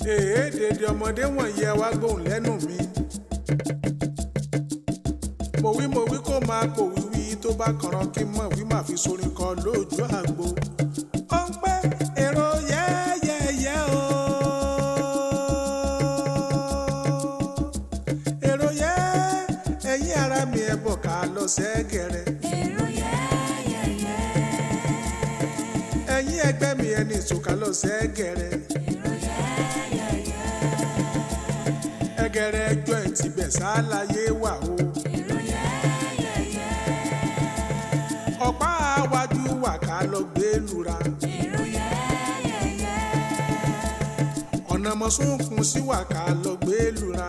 Dèdè ọmọdé wọ̀nyí ẹ wá gbóhùn lẹ́nu mi. Mo wí kó máa pò wíwí tó bá kànràn kí n mọ̀ wí máa fi sorin kọ lójú àgbo. Ó ń pẹ́ èrò yẹ́yẹ́yẹ́ o. Èrò yẹ́ ẹ̀yin ara mi ẹ bọ̀ ká lọ sẹ́gẹ̀rẹ̀. Èrò yẹ́yẹ́yẹ́. Ẹ̀yin ẹgbẹ́ mi ẹni ìtòkà lọ sẹ́gẹ̀rẹ̀. Ẹgẹrẹ ẹjọ́ ẹ̀ ti bẹ̀ sáláyé wà o. Ọ̀pá àwájú wà ká lọ gbé lura. Ọ̀nà mọ̀súnkún sí wà ká lọ gbé lura.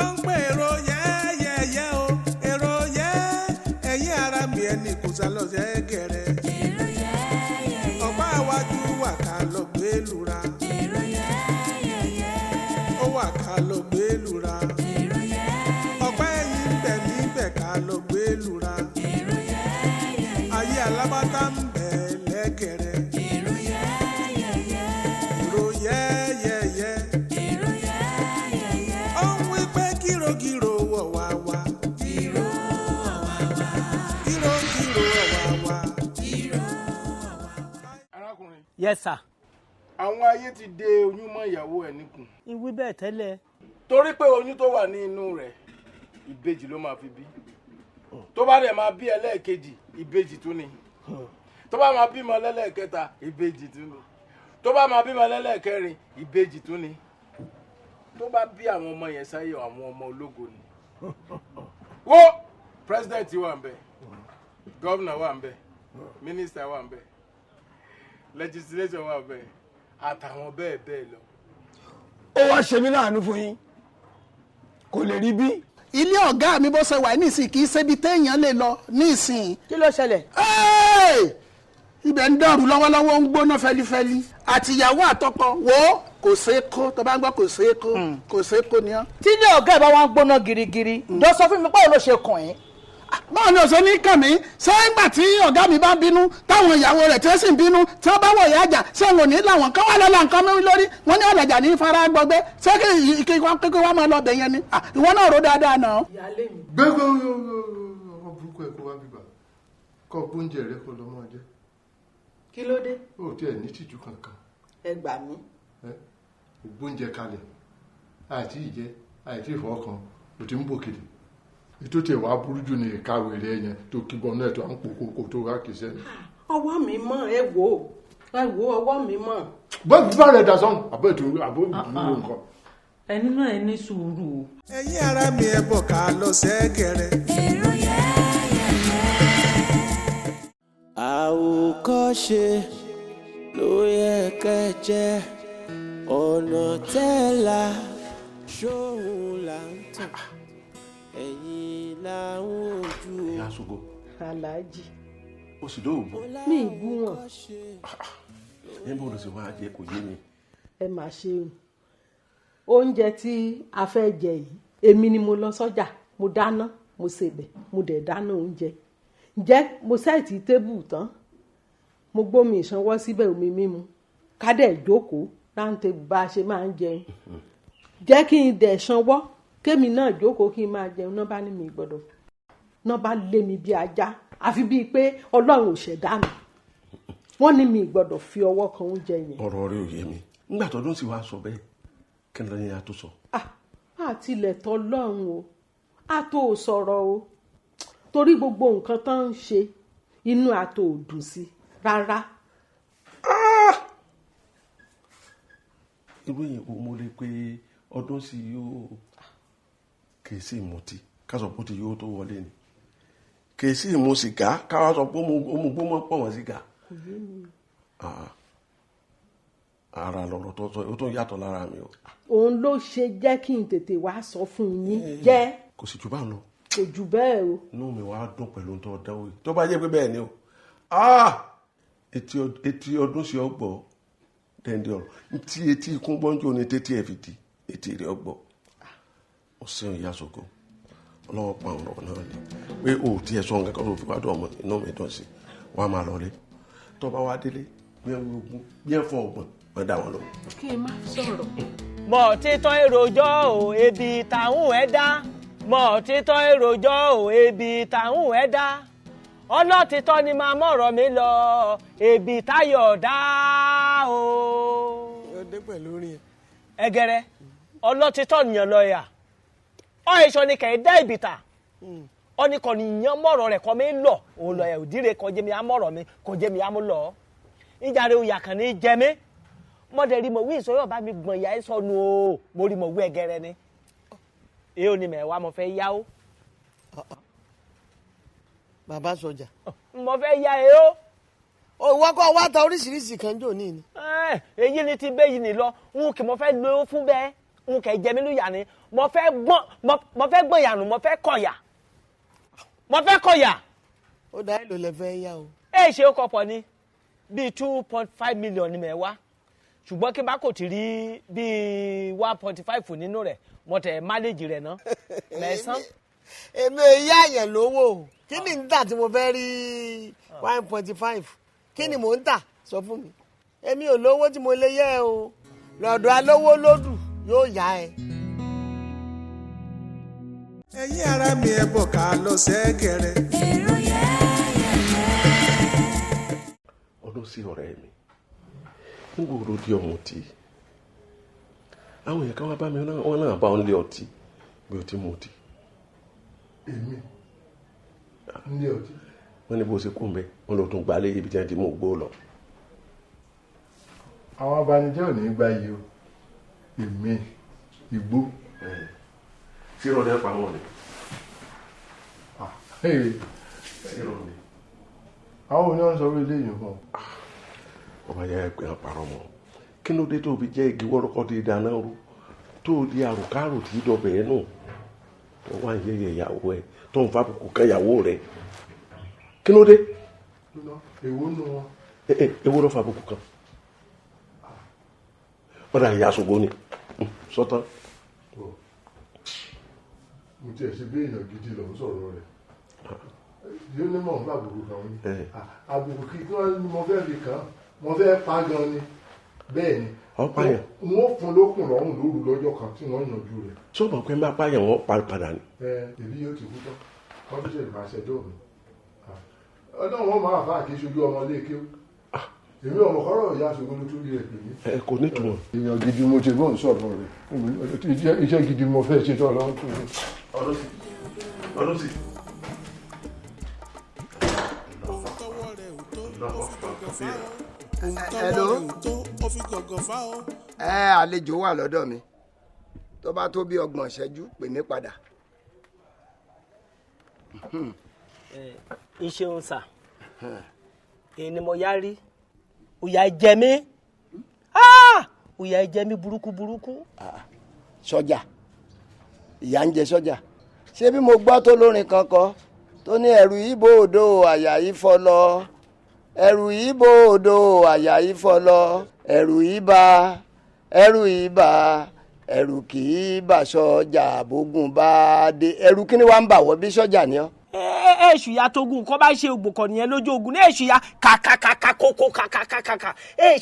Ó ń pè èrò yẹ́yẹ́yẹ́ o. Èrò yẹ́ ẹ̀yin ara mi ẹni kò sá lọ sẹ́gẹ̀rẹ̀. Ọ̀pá àwájú wà ká lọ gbé lura. Ó wà ká lọ gbé lura. Ọ̀pá ẹ̀yìn bẹ̀ mí bẹ̀ ká lọ gbé lura. Ayé alábátá ń bẹ̀ lẹ́gẹ̀rẹ̀. Èrò yẹ́yẹ́yẹ́. Ó ń wí pé gírògírò wọ̀ wá wá. Gírògírò wọ̀ wá wá. Arákùnrin. Yes sir. Àwọn ayé ti de oyún mọ́ ìyàwó ẹ̀ níkùn. Ìwí bẹ́ẹ̀ tẹ́lẹ̀. Torí pé oyún tó wà ní inú rẹ̀ ìbejì ló máa fi bí. Tó bá dẹ̀ máa bí ẹlẹ́ẹ̀kejì ìbejì tún ni. Tó bá máa bímọ lẹ́lẹ́ẹ̀kẹta ìbejì tún ni. Tó bá máa bímọ lẹ́lẹ́ẹ̀kẹrin ìbejì tún ni. Tó bá bí àwọn ọmọ yẹn sáyé àwọn ọmọ ológo ni. Wo president wà ń bẹ̀, governor wà ń bẹ̀, minister wà ń bẹ̀, legislature wà ń bẹ̀, àtàwọn bẹ́ẹ̀ bẹ́ẹ̀ lọ. Ó wá ṣe mí láàánú fún yín kò lè rí bí. Ilé ọ̀gá mi bó ṣe wà nísìnyí kì í ṣe ibi téèyàn lè lọ nísìnyí. Kí ló ṣẹlẹ̀? Ibẹ̀ ń dàrú lọ́wọ́lọ́wọ́ ń gbóná fẹ́lifẹ́li àtìyàwó àtọkọ wo kò ṣeé kó tó bá ń gbọ́ kò ṣeé kó kò ṣeé kó ni ọ́. Tí ilé ọ̀gá ẹ̀ bá wá ń gbóná girigiri jọ sọ fún mi báwo ló ṣe kàn yín. Báwo ni òṣèlú ní kàn mí ṣé ńgbà tí ọ̀gá mi bá bínú táwọn ìyàwó rẹ̀ tí ó sì ń bínú tí wọ́n bá wọ̀ ìyá àjà ṣé wọn ò ní làwọn kan wà lọ́la nǹkan mẹ́rin lórí wọn ní ọ̀làjà ní fara gbọgbẹ́ ṣé kí wọ́n máa lọ bẹ̀ yẹn ni ìwọ náà rò dáadáa náà. gbẹ́gbẹ́ ọmọ burúkú ẹ̀ kó wá bíbá kọ́ gbóúnjẹ rẹ kó lọ́mọ jẹ́. Kí ló dé? Ó tiẹ̀ ní tìjú kankan. Ẹ gbà mí. Gbóúnjẹ kalẹ̀ àìtí ìjẹ àìtí ìfọwọ́kan ò ti ń bòkèlè ètò tí ìwà burú jù ní ìkàwé rẹ yẹn tó kíbọn náà tó à ń pò kókó tó wá kìí sẹ́ni. Ọwọ́ mi mọ̀ ẹ wò ọwọ́ mi mọ̀. bọ́ọ̀lù bá rẹ̀ dà sọ́n àbọ̀ ètò àbọ̀ ìdúró nǹkan. Ẹni náà ẹ ní sùúrù o. Ẹ̀yin ara mi ẹ bọ̀ ká lọ sẹ́gẹ̀rẹ̀. Èrò yẹ́yẹ́yẹ́. Àwòkọ́ṣe ló yẹ kẹ́ jẹ́ ọ̀nà tẹ́lá ṣóhun là ń tàn ẹ̀yìn làwọn ojú. Ìyá Ṣògo. Aláàjì. Ó sì dóòbù. Mi ìbú wọn. Níbo ló sì wá jẹ kò yé mi. Ẹ mà ṣe oúnjẹ tí a fẹ́ jẹ yìí èmi ni mo lọ sọ́jà mo dáná mo ṣèbẹ̀ mo dẹ̀ dáná oúnjẹ ǹjẹ́ mo sẹ́ẹ̀tì tébù tán mo gbómi ìṣanwọ́ síbẹ̀ omi mímu ká dẹ̀ jókòó láǹtẹ̀ bá a ṣe máa ń jẹun jẹ́ kí n dẹ̀ ṣanwọ́ kémi náà jókòó kí n máa jẹun náà bá ní mi gbọ́dọ̀ náà bá lé mi bí ajá àfi bíi pé Ọlọ́run ò ṣẹ̀dá mi wọ́n ní mi gbọ́dọ̀ fi ọwọ́ kan oúnjẹ yẹn. Ọ̀rọ̀ rẹ ò yé mi nígbà tó dún sí wa sọ bẹ́ẹ̀ kí ni lọ́yìn àtò sọ. àtìlẹ̀ tọ́ lọ́run o àtò sọ̀rọ̀ o torí gbogbo nǹkan tó ń ṣe inú àtò ò dùn sí rárá. irú yìí mo lè pe ọdún sí yóò kìí sí ìmùtí ká sọ pé ó ti yóò tó wọlé ni kìí sí ìmú sìgá káwá sọ pé ó mú gbómọ pọ̀ wọ́n sìgá. ara lọ̀rọ̀ tó sọ ó tó yàtọ̀ lára mi o. òun ló ṣe jẹ́ kí n tètè wá sọ fún yín jẹ́. kò sì jù bá ń lọ. kò jù bẹ́ẹ̀ o. inú mi wàá dùn pẹ̀lú ohun tó dáwọ́ yìí tó bá jẹ́ pé bẹ́ẹ̀ ni o. etí ọdún sí ọgbọ̀ dẹ́ndé ọ̀rọ̀ tí etí ikún gbọ́njọ́ ni tètè ẹ̀ fi di etí rẹ̀ ọgbọ̀ ó ṣeun Ìyá Ṣògo ọlọ́wọ́ pa àwọn ọ̀rọ̀ náà ni pé o ò tiẹ̀ sọ nǹkan kan tó fi wá dùn ọmọ inú mi dùn sí wàá máa lọlé tó bá wá délé bí ẹ wúrogún bí ẹ fọ ọgbọ̀n wọn dá wọn lọ. kí n má sọ̀rọ̀. mọ̀ títọ́ èròjọ́ o ebi tàún ẹ̀ dá mọ̀ títọ́ èròjọ́ o ebi tàún ẹ̀ dá ọlọ́títọ́ ni máa mọ̀rọ̀ mi lọ ebi táyọ̀ dá o. ọdẹ pẹ̀lú orin ẹ. Ẹgẹrẹ ọlọ́títọ́ nìyẹn lọ yà ọ èso ni kẹ̀ ẹ́ dá ìbìtà ọ ní kò níyàn mọ̀rọ̀ rẹ̀ kọ́ mi lọ òun lọ ẹ̀ òdìrẹ kò jẹ́ mi á mọ̀rọ̀ mi kò jẹ́ mi á mú lọ ìjàre òyà kàn ní jẹ mi mọ̀dẹ̀ rí mọ̀ wí ìsọyọ̀ bá mi gbọ̀n ìyá ẹ̀ sọnù o mo rí mọ̀ wí Ẹgẹrẹ ni èyí ò ní mẹ̀wá mo fẹ́ yá o. bàbá sọjà. mo fẹ́ yá ẹ o. òwò kọ́ wá ta oríṣiríṣi kan jò ní ni. èyí ni ti bẹ́yìí ni lọ n kì mo fẹ́ lo fún bẹ́ẹ̀ n kì í jẹ mí lóyà ni mo fẹ́ gbọ̀n yànù mo fẹ́ kọ̀yà. ó dá èlò lẹ fẹ́ yá o. ṣe ó kọpọ̀ ni bíi 2.5 million ni mẹ́wàá ṣùgbọ́n kí n bá kò ti rí bíi 1.5 nínú rẹ̀ mo tẹ̀ máléjì rẹ̀ ná mẹ́sàn. èmi ò yá àyàn lówó kí ni ń tà tí mo fẹ́ rí 1.5 kí ni mò ń tà sọ fún mi èmi ò lówó tí mo lè yẹ o lọ́dọ̀ alówó lódù yóò yá ẹ. ẹ̀yin ara mi ẹ bọ̀ ká lọ sẹ́gẹ̀rẹ̀. èrò ọdún sí ọ̀rẹ́ mi ń gbòòrò di ọ̀mùtí àwọn èèyàn kan wá bá mi wọn náà bá ń lé ọtí bí o ti mú ọtí. èmi ń lé ọtí. wọ́n ní bó ṣe kún bẹ́ẹ̀ wọ́n lọ tún gbalẹ̀ ibi tí wọ́n ti mú gbó lọ. àwọn abanijẹ́ ò ní gbá yìí o èmi igbó. sí ìrọ̀lẹ́ pa wọn ni. sí ìrọ̀lẹ́. àwọn oníwọ̀n sọ wí léyìn fún ọ. ọba yẹ ẹ pé wọn parọ́ mọ́ kí ló dé tó fi jẹ́ igi wọ́rọ́kọ́ di dáná rú tó di àrùkárò tí dọ̀bẹ̀ ẹ̀ nù tó wá ń yẹ̀yẹ̀ ìyàwó ẹ̀ tó ń fa kókó kẹ́yàwó rẹ̀ kí ló dé. èwo nù wọn. èwo ló fa kókó kan ọ̀dà ìyá àṣùgbọ́n ni sọ́tàn. mo tiẹ̀ ṣe bí èèyàn gidi lọ ń sọ̀rọ̀ rẹ̀ yóò ní mọ̀ ń bá àbùkù kan ní àbùkù kí wọ́n ní mo fẹ́ fi kàn mo fẹ́ pa gan ni bẹ́ẹ̀ ni wọ́n fún lókùn lọ́rùn lóru lọ́jọ́ kan tí wọ́n yanjú rẹ̀. tí ó mọ̀ pé má pààyàn wọ́n pa padà ni. èmi yóò ti kú tán wọ́n fi ṣe ìbáṣẹjọ́ mi ọdún wọn máa fà kí ṣojú ọmọ léèké èmi ọmọ kọ́rọ̀ ìyá ṣògbọ́n ló tún rí rẹ̀ pè mí. kò ní tùmọ̀. èèyàn gidi mo ti gbọ́n sọ̀rọ̀ rẹ̀ iṣẹ́ gidi mo fẹ́ ṣe tọ́ lọ́wọ́ tó rẹ̀. ọdún sí. Hello. Àlejò wà lọ́dọ̀ mi tó bá tó bí 30 ìṣẹ́jú pè mí padà. Ìṣeun sà èyí ni mo yá rí òyà jẹ mí òyà jẹ mí burúkú. sọ́jà ìyà ń jẹ sọ́jà ṣé bí mo gbọ́ tó lórin kankan tó ní ẹ̀rù ìbò òdo àyà ìfọlọ ẹ̀rù ìbò òdo àyà ìfọlọ ẹ̀rù ìbà ẹ̀rù kì í bà sọ́jà bógun bá dé ẹ̀rù kí ni wàá ń bà wọ́ bí sọ́jà ni ọ́. èṣù ya tógun kọ́ bá ṣe ògbòkọ̀ nìyẹn lójú ogun ní èṣù ya kàkàkàkà kókó kàkàkàkà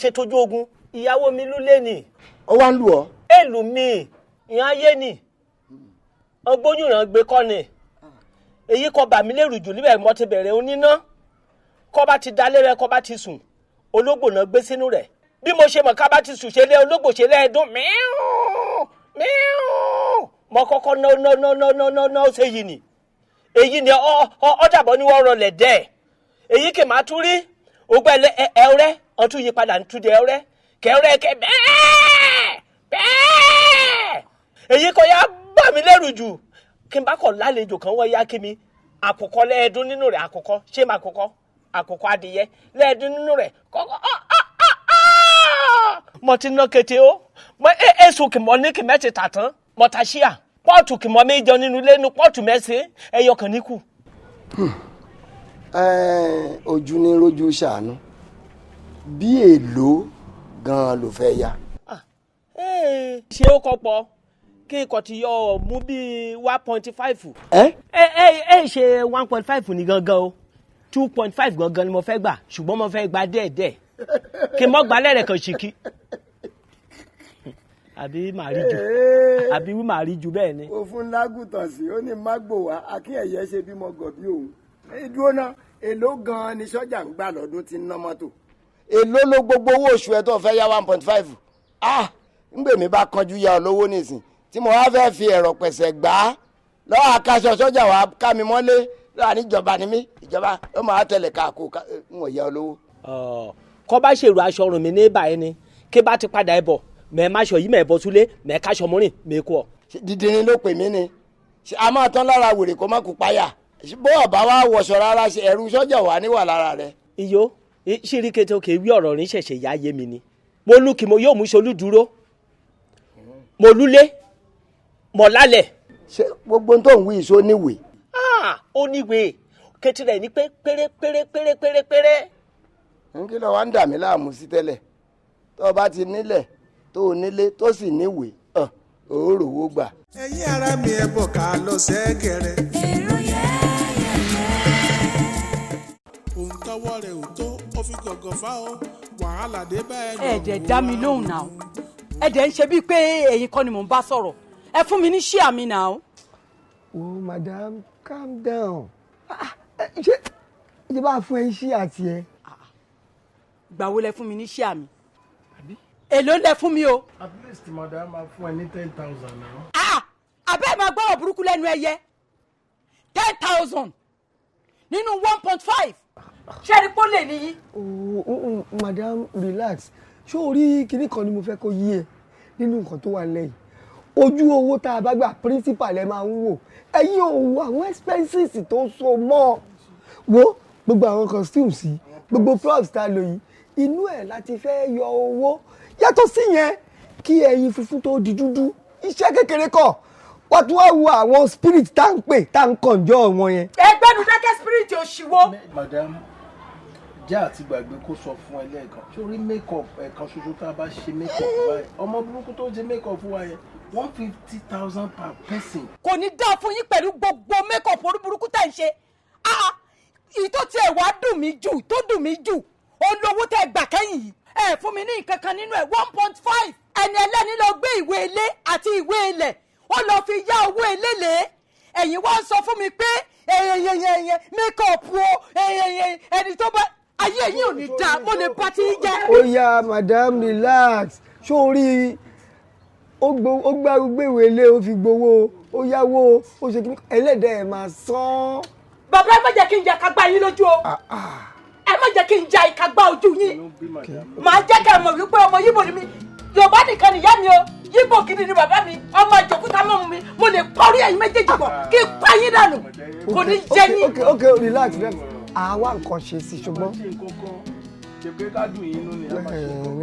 ṣe tójú ogun ìyàwó mi ló lé ní. ó wá ń lù ọ́. èlù mi ìyàn ayé ni ọgbóyún ràn gbé kọ́ ni èyí kọ́ bà mí lérù jù níbẹ̀ mo ti bẹ̀rẹ̀ oníná kọ́ bá ti dalé rẹ kọ́ bá ti sùn ológbò náà gbé sínú rẹ̀ bí mo ṣe mọ̀ ká bá ti sùn ṣe lé ológbò ṣe lẹ́ẹ̀dún mo kọ́kọ́ ná ṣe yìí ni èyí ni ọ̀dàbọ̀ ni wọ́n rọlẹ̀ dẹ́ èyí kì máa tún rí ogbẹ́ ẹ̀rẹ́ ọtún yí padà tún di ẹ̀rẹ́ kẹ̀rẹ́ kẹ bẹ́ẹ̀ èyí kò yá bà mí lẹ́rù jù kí n bá kọ̀ lálejò kan wọ́n yá kí mi àkùkọ lẹ́ẹ̀dún nínú rẹ̀ àkùkọ ṣé máa àkùkọ adìyẹ lẹ́ẹ̀dún nínú rẹ̀ kọ́kọ́ mo ti ná kété o mo èso kì mọ́ ní kì mẹ́tì tà tán mo ta ṣíà pọ́ọ̀tù kì mọ́ mi jọ nínú ilé nu pọ́ọ̀tù mẹ́sìn ẹyọ kan níkù. ojú ní rojú ṣàánú bí èlò gan-an ló fẹ́ yá. ṣé ó kọ́pọ̀ kí ikọ̀ ti yọ mú bíi 1.5. ṣe 1.5 ní gangan o 2.5 gangan ni mo fẹ́ gbà ṣùgbọ́n mo fẹ́ gbà dẹ́ẹ̀dẹ́ẹ̀ kí n mọ́ gbalẹ̀ rẹ̀ kan ṣìkì àbí màá rí jù àbí wí màá rí jù bẹ́ẹ̀ ni. òfin lágùtàn sí ó ní mágbò wá akínyẹ̀yẹ ṣe bímọ gọ̀bí òun. ìdúró náà èló gan-an ni sọ́jà ń gbà lọ́dún tí ń ná mọ́tò. èló ló gbogbo owó oṣù ẹ̀ tó fẹ́ yá 1.5. ńgbè mi bá kanjú ya ọ lówó nísìn tí mo wá fẹ́ fi ẹ̀rọ pẹ̀sẹ̀ gbà á lọ́wọ́ àkàṣọ sọ́jà wàá ká mi mọ́lé lọ́wọ́ níjọba ni mí ìjọba ó máa tẹ̀lé káàkó ń wọ̀ ya ọ lówó. kọ́ bá ṣèrò aṣọ ọrùn mi ní báyìí ni kí bá ti padà ẹ̀ bọ̀ mẹ má ṣọ yìí mẹ bọ súlé mẹ káṣọ mọrin mẹ kú ọ. dídìrín ló pè mí ni a máa tán lára wèrè kó má kú páyà bó ọba wa wọṣọ rárá ṣe ẹrù sọ́jà wà níwà lára rẹ. iyó ṣírí kété òkè wí ọ̀rọ̀ rí ṣẹ̀ṣẹ̀ yá yé mi ni mo lù kí mo yóò mú ṣolú dúró mo lúlé mo lálẹ̀. ṣé gbogbo tó ń wí ìṣó níwèé. ó níwèé kété rẹ̀ ní pé péré. n kí ló wá ń dà mí láàmú sí tẹ́lẹ̀ tó o bá ti nílẹ̀ tó o nílé tó sì níwèé òórò wo gbà. ẹ̀yin ara mi ẹ̀ bọ̀ ká lọ sẹ́gẹ̀rẹ̀. èrò òun tọwọ́ rẹ̀ ò tó ó fi gọ̀gọ̀ fá o wàhálà dé báyìí. ẹ̀ẹ́dẹ̀ dá mi lóhùn náà ẹ̀ẹ́dẹ̀ ń ṣe bíi pé ẹ̀yin kọ́ ni mò ń bá sọ̀rọ̀ ẹ fún mi ní ṣíà mi náà. oh madam calm down ṣé ìjọba fún ẹ ń ṣíà tiẹ̀. gbà wo lẹ fún mi ní ṣíà mi èló lẹ fún mi o. at least madam máa fún ẹ ní 10,000 náà. abẹ́ máa gbọ́rọ̀ burúkú lẹ́nu ẹyẹ 10,000 nínú 1.5 ṣé ẹni pọ́ lè níyí. madam relax ṣé o rí kinní kan ni mo fẹ́ kó yí ẹ nínú nǹkan tó wà lẹ́yìn ojú owó tá a bá gbà principal ẹ máa ń wò ẹ̀yin ò wo àwọn expenses tó so mọ́ wo gbogbo àwọn costumes yìí gbogbo props tá a lò yìí inú ẹ̀ láti fẹ́ yọ owó yàtọ̀ sí yẹn kí ẹyin funfun tó di dúdú iṣẹ́ kékeré kọ̀ wọ́n tún wá wo àwọn spirit tá ń pè tá ń kànjọ́ wọn yẹn. ẹgbẹ́nu dákẹ́ spirit òṣìwọ́. madam jẹ́ àti gbàgbé kó sọ fún ẹ lẹ́ẹ̀kan sórí make-up ẹ̀kan ṣoṣo tá a bá ṣe make-up báyìí ọmọ burúkú tó ṣe make-up fún wa yẹn 150,000 per person. kò ní dá fún yín pẹ̀lú gbogbo make-up orí burúkú tá ń ṣe ìtò tí ẹ̀ wá dùn mí jù tó dùn mí jù olówó tẹ́ gbà kẹ́yìn yìí ẹ fún mi ní nǹkan kan nínú ẹ̀ 1.5 ẹni ẹlẹ́ni lọ gbé ìwé ilé àti ìwé ilẹ̀ ó lọ fi yá owó eléle ẹ̀yin wá ń sọ fún mi pé make-up o ẹni tó bá ayé yín ò ní dáa mo lè bá ti jẹ́. ó yá madam relax sórí ó gbé ìwé ilé ó fi gbowó ó yáwó ó ṣe kí ẹlẹ́dẹ̀ ẹ̀ máa san. bàbá ẹ má jẹ́ kí n jẹ́ ká gbá yín lójú o ẹ má jẹ́ kí n ja ìka gbá ojú yín màá jẹ́ ká mọ̀ wípé ọmọ yíbo ni mí yorùbá nìkan nìyá mi o yíbo gidi ni bàbá mi ọmọ ìjòkúta mọ́ mi mo lè kọrí ẹ̀yin méjèèjì pọ̀ kí n pa yín dànù kò ní jẹ́ yín. ok relax àwa nǹkan ṣe sí ṣùgbọ́n. no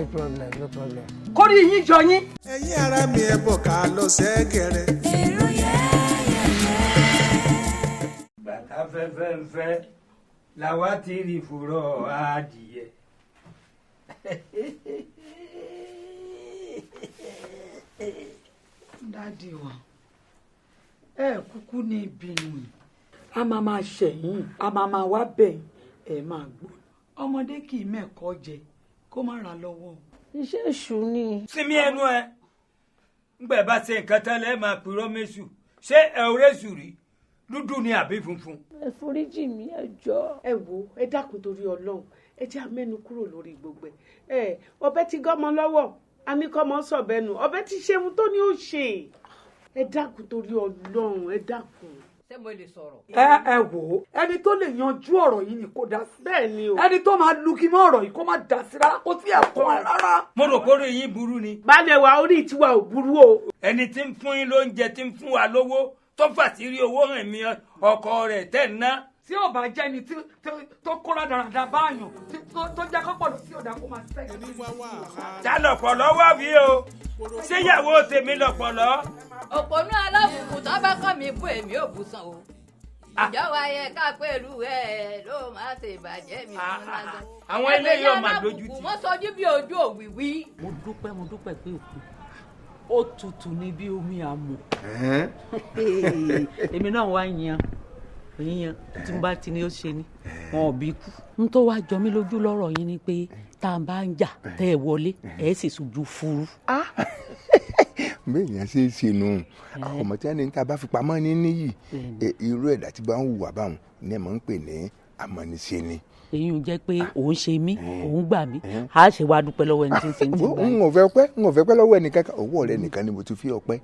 problem. kórìí yín jọ yín. ẹ̀yin ara mi ẹ̀ bọ̀ ká lọ sẹ́gẹ̀rẹ̀. èrò bàtà fẹ́fẹ́fẹ́ làwa ti rí fúrọ́ adìyẹ. dádì wa ẹ kúkú ní ìbínú a máa ṣẹ̀yìn a máa wá bẹ̀yìn ẹ máa gbọ́ ọmọdé kì í mẹ́kọ̀ọ́ jẹ kó má ra lọ́wọ́. iṣẹ́ èṣù ni. sinmi ẹnu ẹ ngbẹ bá ṣe nǹkan tán lẹ́ẹ̀ máa purọ́ mẹ́sù ṣé ẹ ò rẹ́sù rí dúdú ni àbí funfun. ẹ foríjì mi ẹ jọ̀ọ́. ẹ wo ẹ dákun torí Ọlọ́run ẹ jẹ́ àmẹ́nu kúrò lórí gbogbo ẹ ọbẹ̀ ti gọ́mọ lọ́wọ́ àníkọ́mọ sọ̀bẹ́nu ọbẹ̀ ti ṣe ohun tó ní ó ṣe ẹ dákun torí Ọlọ́run ẹ dákun. ṣé mo lè sọ̀rọ̀. ẹ wò ó ẹni tó lè yanjú ọ̀rọ̀ yìí ni kò dá sí. bẹ́ẹ̀ ni o. ẹni tó máa lu kí mọ́ ọ̀rọ̀ yìí kó má dá sí rárá kó sí ẹ̀kọ́ ẹ rárá. mo rò pé orí yín burú ni. balẹ̀ wa orí tiwa ò burú o. ẹni tí ń fún yín lóúnjẹ tí ń fún wa lówó tó fàṣírí owó hàn mí ọkọ rẹ̀ tẹ̀ ń ná. tí ò bá jẹ́ ni tó kóra dáradára báyàn tó jẹ́ kọ́pọ̀ lọ sí ọ̀dà kó máa sẹ́yìn. ta lọ̀pọ̀lọ́ wá bí o ṣéyàwó tèmi lọ̀pọ̀lọ́. òpònú alábùkù tó bá kọ́ mi bú èmi ò bù sàn o. ìjọba yẹ ká pẹ̀lú ẹ ló máa ṣe ìbàjẹ́ mi fún lágbá. àwọn eléyìí ò máa dojú tì. wọ́n sọjú bí ojú òwìwí. mo dúpẹ́ pé òkú ó tutù ní bí omi àmù. èmi náà wá yan yíyan tí mo bá ti ní ó ṣe ni wọn ò bí kú. n tó wá jọ mí lójú lọ́rọ̀ yín ni pé tá a bá ń jà tẹ́ ẹ wọlé ẹ sì ṣojú furu. bẹ́ẹ̀ yẹn ṣe é ṣe nù ọmọ tí wọ́n ní ta bá fi pamọ́ ní níyì irú ẹ̀dá tí bá ń hùwà báwọn ní ẹ̀ máa ń pè ní amọ̀niṣe ni. èyí ń jẹ́ pé òun ṣe mí òun gbà mí a ṣe wá dúpẹ́ lọ́wọ́ ẹni tí ń ṣe ń ti gbà yín. n ò fẹ́ pẹ́ lọ́wọ́ ẹnìkan owó rẹ nìkan ni mo ti fi ọpẹ́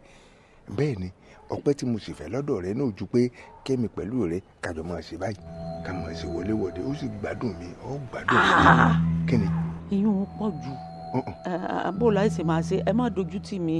bẹ́ẹ̀ ni ọpẹ́ tí mo sì fẹ́ lọ́dọ̀ rẹ náà ju pé kémi pẹ̀lú rẹ kájọ máa ṣe báyìí ká máa ṣe wọléwọ̀de ó sì gbádùn mi ó gbádùn mi kí ni. ìyún pọ̀ jù bó la ẹ sì máa ṣe ẹ má dojú tì mí.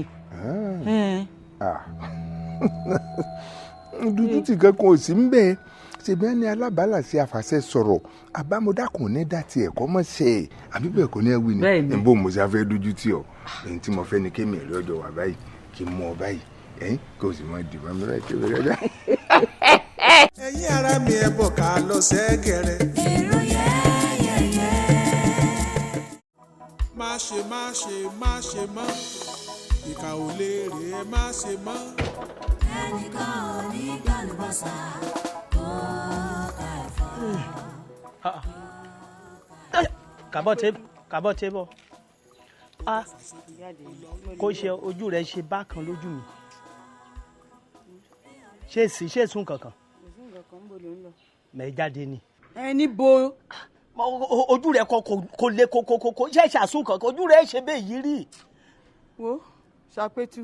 dojú tì kankan ò sí ń bẹ́ẹ̀ ṣèbí ẹni alábàálà sí àfàṣẹ sọ̀rọ̀ àbámọ̀dákùn ní dàtí ẹ̀kọ́ mọ̀ ṣe é àbí bẹ́ẹ̀ kò ní ẹ wí ni níbo mo ṣe afẹ́ dojú tì ọ́ èyí tí mo fẹ́ ni kémi ẹ̀rí ọjọ́ wà báyìí kí n mú ọ báyìí ẹ̀yìn kò sì mọ dìbò mi láì kébé rẹ̀. ẹ̀yin ara mi ẹ̀ bọ̀ ká lọ sẹ́gẹ̀rẹ̀. èrò yẹ́yẹ́yẹ́. má ṣe mọ́ ìkà ò lè rè é má ṣe mọ́. ẹnìkan ò ní gbàlùbọ́sà kó ká ẹ̀fọ́. kàbọ̀ tébọ̀ kò ṣe ojú rẹ̀ ṣe bákan lójú mi ṣé sùn kankan mẹ́ jáde ni. ẹni bo ojú rẹ̀ kò lè kò ṣe ṣàsùn kankan ojú rẹ̀ ṣe bẹ́ẹ̀ yìí rí. wo ṣàpètú.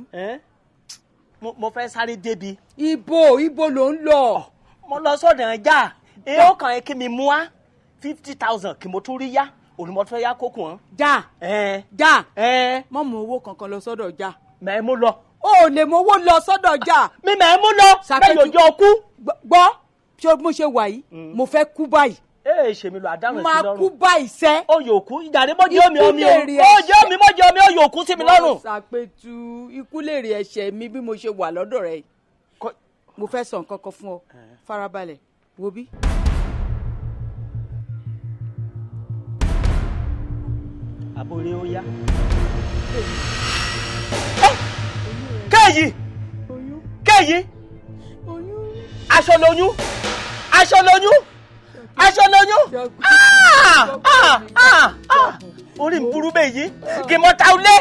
mo fẹ́ sáré débi. ibo ló ń lọ. mo lọ sọ́dọ̀ ẹja èèyàn kan ẹ kí mi mú wá 50,000 kí mo tún rí yá olùmọ̀ tó fẹ́ yá kókò hàn. já mọ́ mú owó kankan lọ sọ́dọ̀ já. mẹ́ mú lọ. o lè mú owó lọ sọ́dọ̀ já. mi mẹ́ mú lọ bẹ́ẹ̀ yóò kú. gbọ́ ṣé mo ṣe wà yìí mo fẹ́ kú báyìí. ee ṣèmi lọ àdáhùn sí lọ́rùn. máa kú báyìí sẹ́. ó yóò kú ìjàre mọ́jọ́ omi ó yóò kú sí mi lọ́rùn. ṣàpètú ikú lè rí ẹ̀ṣẹ̀ mi bí mo ṣe wà lọ́dọ̀ rẹ̀ yìí. mo fẹ́ sọ nǹkan kan fún ọ farabalẹ̀ wo bí. àbúrò ó yá. kéyìí aṣọ lóyún orí ń burú bẹ́ẹ̀ yìí kì mọ́ ta ulé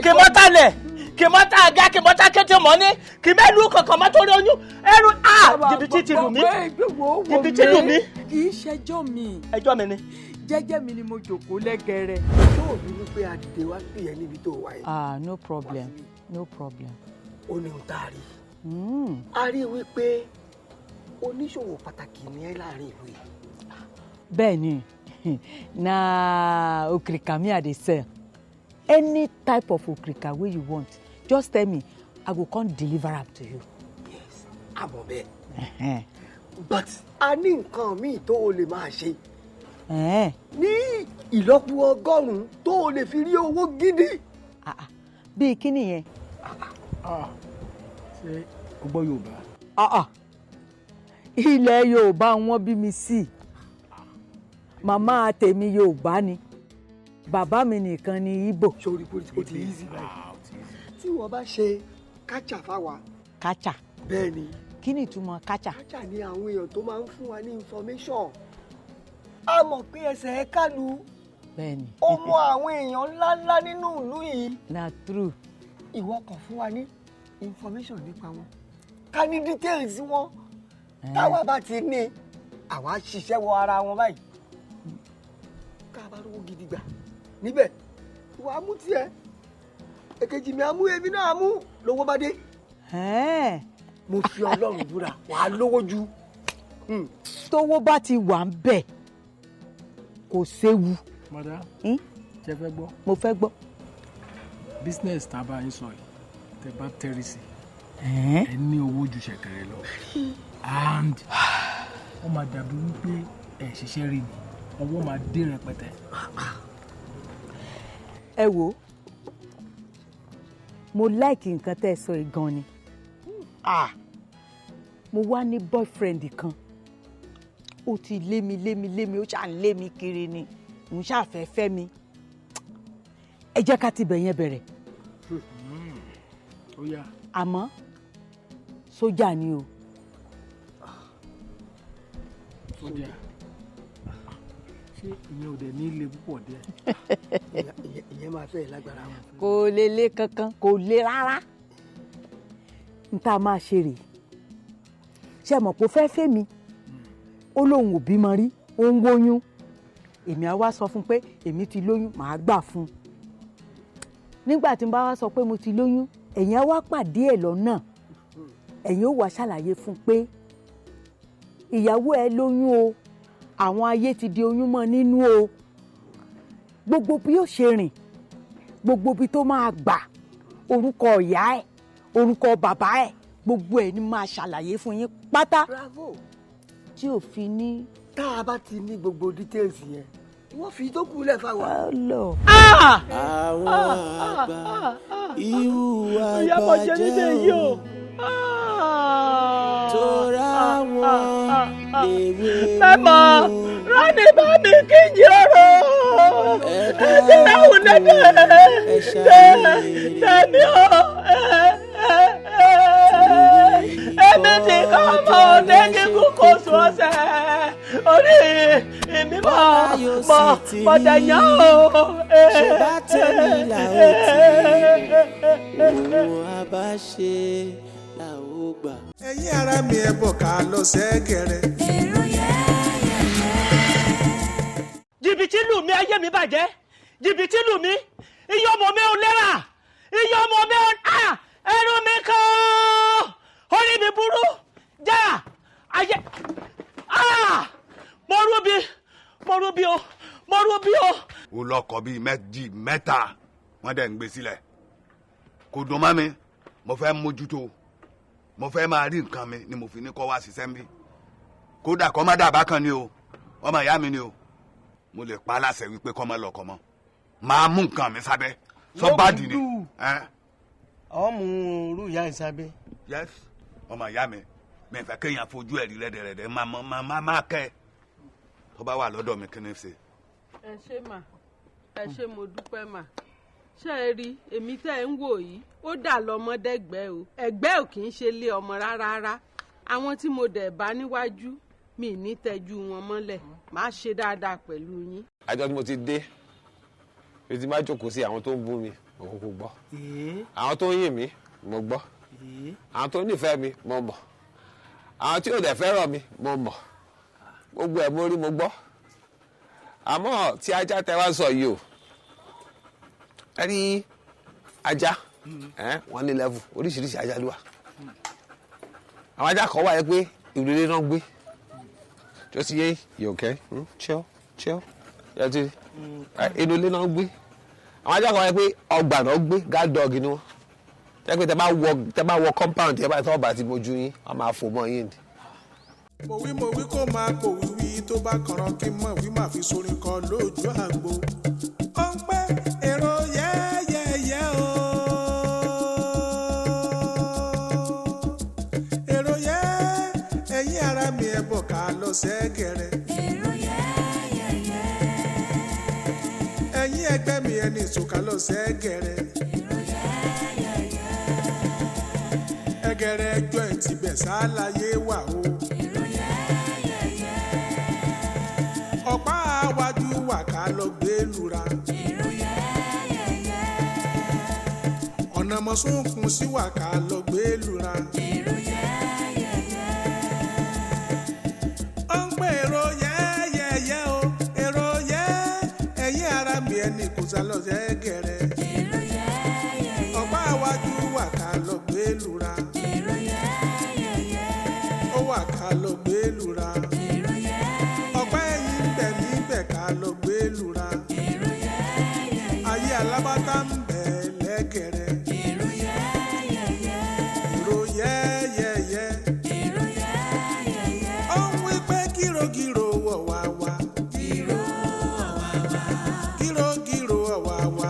kì mọ́ ta lẹ̀ kì mọ́ ta àga kì mọ́ ta kété mọ́ ní kì mẹ́lú kankan mọ́ torí oyún ẹrù jìbìtì ti lù mí jìbìtì lù mí. kì í ṣẹjọ́ mi. ẹjọ́ mi ni. jẹ́jẹ́ mi ni mo jòkó lẹ́gẹ̀rẹ̀. yóò ní wípé àdìdè wá pè é níbi tó wà yìí. No problem. ó ní ohun tá a rí. a rí wípé oníṣòwò pàtàkì ni ẹ láàrin ìlú yìí. bẹ́ẹ̀ ni na okrika me I dey sell any type of okrika wey you want just tell me I go come deliver am to you. yes àmọ́ bẹ́ẹ̀ but a ní nǹkan míì tó o lè máa ṣe ní ìlọ́po 100 tó o lè fi rí owó gidi. bíi kí nìyẹn. ṣé o gbọ́ Yorùbá. ilẹ̀ Yorùbá wọn bí mi sí màmá tèmi Yorùbá ni bàbá mi nìkan ni Ìgbò. sórí o ti easy báyìí tí wọ́n bá ṣe kájà fáwa. kájà. bẹ́ẹ̀ ni. kí ni ìtumọ̀ kájà. kájà ni àwọn èèyàn tó máa ń fún wa ní information. a mọ̀ pé ẹsẹ̀ ẹ̀ kálu. bẹ́ẹ̀ni. ó mọ àwọn èèyàn ńláńlá nínú ìlú yìí. na true. ìwọ kàn fún wa ní information nípa wọn ká ní details wọn táwa bá ti ní àwa ṣiṣẹ́ wọ ara wọn báyìí ká bá rówó gidi gbà níbẹ̀ ìwà á mú tiẹ̀ èkejì mi á mú èmi náà á mú lówó bá dé. mo fi Ọlọ́run búra wàá lówó ju. tówó bá ti wà ń bẹ̀ kò séwu. madam ṣe fẹ́ gbọ́. mo fẹ́ gbọ́. business tá a bá yín sọ yìí tẹ bá tẹ́rì sí ẹ ní owó ju ṣẹ̀kẹ̀rẹ̀ lọ and ó máa dàbí wípé ẹ ṣiṣẹ́ rí ni ọwọ́ máa dé rẹpẹtẹ. ẹ wo mo like nǹkan tẹ́ ẹ sọ yìí gan ni mo wá ní boyfriend kan ó ti lé mi ó ṣáà ń lé mi kiri ni òun ṣáà fẹ́ fẹ́ mi ẹ jẹ́ ká ti bẹ̀ yẹn bẹ̀rẹ̀ àmọ́ sójà ni o sójà ṣé ìyẹn ò dẹ̀ ní ilé púpọ̀ díẹ̀. ìyẹn máa fẹ́ lágbára wọn. kò lè lé kankan kò lè rárá n tá a máa ṣe rèé ṣe mọ̀ pé ó fẹ́ fẹ́ mi ó lóun ò bímọ rí ó ń wóyún èmi á wá sọ fún pé èmi ti lóyún màá gbà fún un nígbà tí n bá wá sọ pé mo ti lóyún ẹ̀yin á wá pàdé ẹ̀ lọ́nà ẹ̀yin ó wá ṣàlàyé fún un pé ìyàwó ẹ lóyún o àwọn ayé ti di oyún mọ́ nínú o gbogbo bí ó ṣe rìn gbogbo bí tó máa gbà orúkọ ìyá ẹ̀ orúkọ bàbá ẹ̀ gbogbo ẹ̀ ni máa ṣàlàyé fún yín pátá tí ò fi ní. tá a bá ti ní gbogbo details yẹn wọ́n fi tó kú lẹ̀ fáwọn. àwọn àgbà ìhùwà bàjẹ́ o tora wọn lèwe mẹ́mọ̀ rani bá mi kí n yọrọ ẹ̀jẹ̀ ráhùn lẹ́dẹ̀ tẹ̀mí o ẹ̀mí ti kọ́ ọmọ òde ní kókó sùn ọ̀sẹ̀ orí èmi mọ̀ dẹ̀yàn o. ṣe bá tẹ̀lé làwọn tí òun àbá ṣe làwọn gbà. ẹ̀yin ara mi ẹ bọ̀ ká lọ sẹ́gẹ̀rẹ̀. jìbìtì lù mí ayé mi bàjẹ́ jìbìtì lù mí iye ọmọ mi ò lẹ́rà iye ọmọ mi ò ẹnu mi kàn orí mi burú já ayé mo rúbi o. ó lọkọ bíi méjì mẹ́ta wọ́n dẹ̀ ń gbé sílẹ̀ kò dùn mọ́ mi mo fẹ́ mójútó mo fẹ́ máa rí nǹkan mi ni mo fi ní kọ́ wá ṣiṣẹ́ mi kódà kọ́ má dàbá kan ni o ọmọ ìyá mi ni o mo lè pa á láṣẹ wípé kọ́ má lọ́kọ mọ́ máa mú nǹkan mi sábẹ́ sọ́bàdì ni. ọmọ orú ìyá ìsábẹ́. yes ọmọ ìyá mi mi fẹ́ kéèyàn fojú ẹ̀ rí rẹ́dẹ̀rẹ́dẹ́ máa kẹ́ ẹ tó bá wà lọ́dọ̀ mi kí ni ṣe. ẹ ṣé mà ẹ ṣé mo dúpẹ́ mà ṣé ẹ rí èmi tẹ́ ẹ ń wò yìí ó dà lọ́mọdẹ́gbẹ́ o ẹgbẹ́ ò kì í ṣe lé ọmọ rárá àwọn tí mo dẹ̀ bá níwájú mi ní tẹ́jú wọn mọ́lẹ̀ máa ṣe dáadáa pẹ̀lú yín. àjọ tí mo ti dé bí ti bá jókòó sí àwọn tó ń bú mi mo kúkú gbọ́ àwọn tó ń yìn mí mo gbọ́ àwọn tó nífẹ̀ẹ́ mi mo mọ̀ àwọn tí ò dẹ̀ fẹ́ràn mi mo mọ̀ gbogbo ẹ̀ mo rí mo gbọ́ àmọ́ tí ajá tẹ wá sọ yìí o ẹ rí ajá wọ́n ní level oríṣiríṣi ajá ló wà àwọn ajá kan wà yẹ pé ìrèlè náà gbé tó ti yé you okay chill yẹ ti inú ilé náà gbé àwọn ajá kan wà yẹ pé ọgbà náà gbé guard dog ni wọ́n tẹ́ pé tẹ́ bá wọ compound yẹ báyìí tọ́ bá ti mojú yín wọ́n máa fò mọ́ yín ni. mo wí kó máa kó wíwí tó bá kànrán kí n mọ̀ wí máa fi sorin kan lójú àgbo. ó ń pẹ́ èrò yẹ́yẹ́yẹ́ o. èrò yẹ́ ẹ̀yin ara mi ẹ̀ bọ̀ ká lọ sẹ́gẹ̀rẹ̀. èrò yẹ́yẹ́yẹ́. ẹ̀yin ẹgbẹ́ mi ẹni ìsòkà lọ sẹ́gẹ̀rẹ̀. èrò yẹ́yẹ́yẹ́. ẹgẹrẹ ẹjọ́ ẹ̀ ti bẹ̀ sáláyé wà o. ọ̀pá àwájú wà ká lọ gbé lura. ọ̀nà mọ̀sùnkùn sí wà ká lọ gbé lura. ó ń pè èrò yẹ́yẹ́yẹ́ o èrò yẹ́ ẹ̀yin ara mi ẹni kò sá lọ sẹ́gẹ̀rẹ̀. ọ̀pá àwájú wà ká lọ gbé lura. ó wà ká lọ gbé lura. ọ̀pá ẹ̀yìn bẹ̀ níbẹ̀ ká lọ gbé lura. ayé alábàtà ń bẹ̀ lẹ́gẹ̀rẹ̀. èrò yẹ́yẹ́yẹ́. ó ń wí pé gírògírò wọ̀ wá wá. gírògírò wọ̀ wá wá.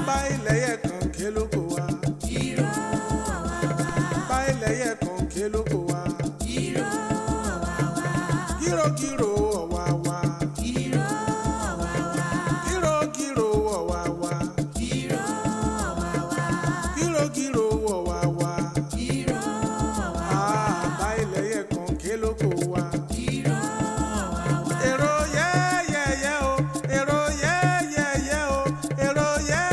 báyìí lẹ́yẹ̀ kan ké lóko wá. báyìí lẹ́yẹ̀ kan ké lóko wá. gírògírò wọ̀ wá wá. gírògírò wọ̀ wá wá. gírògírò wọ̀ wá wá. báyìí lẹ́yẹ̀ kan ké lóko èrò yẹ́yẹ́yẹ́ o èrò yẹ́yẹ́yẹ́ o èrò yẹ́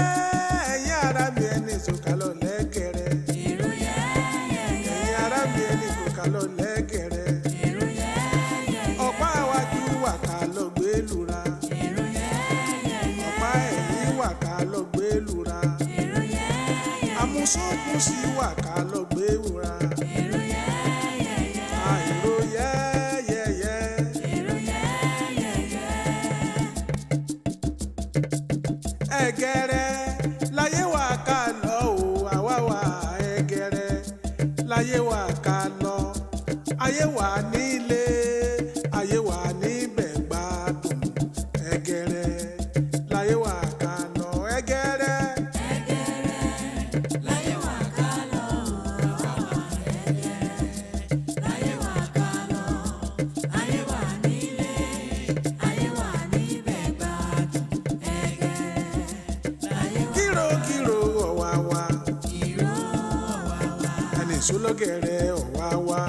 ẹ̀yin ara mi ẹni sọ̀kalọ̀ lẹ́gẹ̀rẹ́ ẹ̀yin ara mi ẹni sọ̀kalọ̀ lẹ́gẹ̀rẹ́ ọ̀pá iwájú wà ká lọ gbé lura ọ̀pá ẹ̀yìn wà ká lọ gbé lura amúsọ́kùn sí wà ká lọ gbé wura èrò yẹ́yẹ́yẹ́. Ẹ̀gẹ̀rẹ̀ láyé wà ká lọ o àwa wà ẹ̀gẹ̀rẹ̀ láyé wà ká lọ ayé wà nílé ayé wà níbẹ̀ gbádùn ẹ̀gẹ̀rẹ̀ láyé wà ká lọ ẹ̀gẹ̀rẹ̀. láyé wà ká lọ àwa wà ẹ̀gẹ̀rẹ̀ láyé wà ká lọ ayé wà nílé ayé wà níbẹ̀ gbádùn gírògírò ọ̀wàwà ẹni ìṣólógẹ̀rẹ̀ ọ̀wàwà.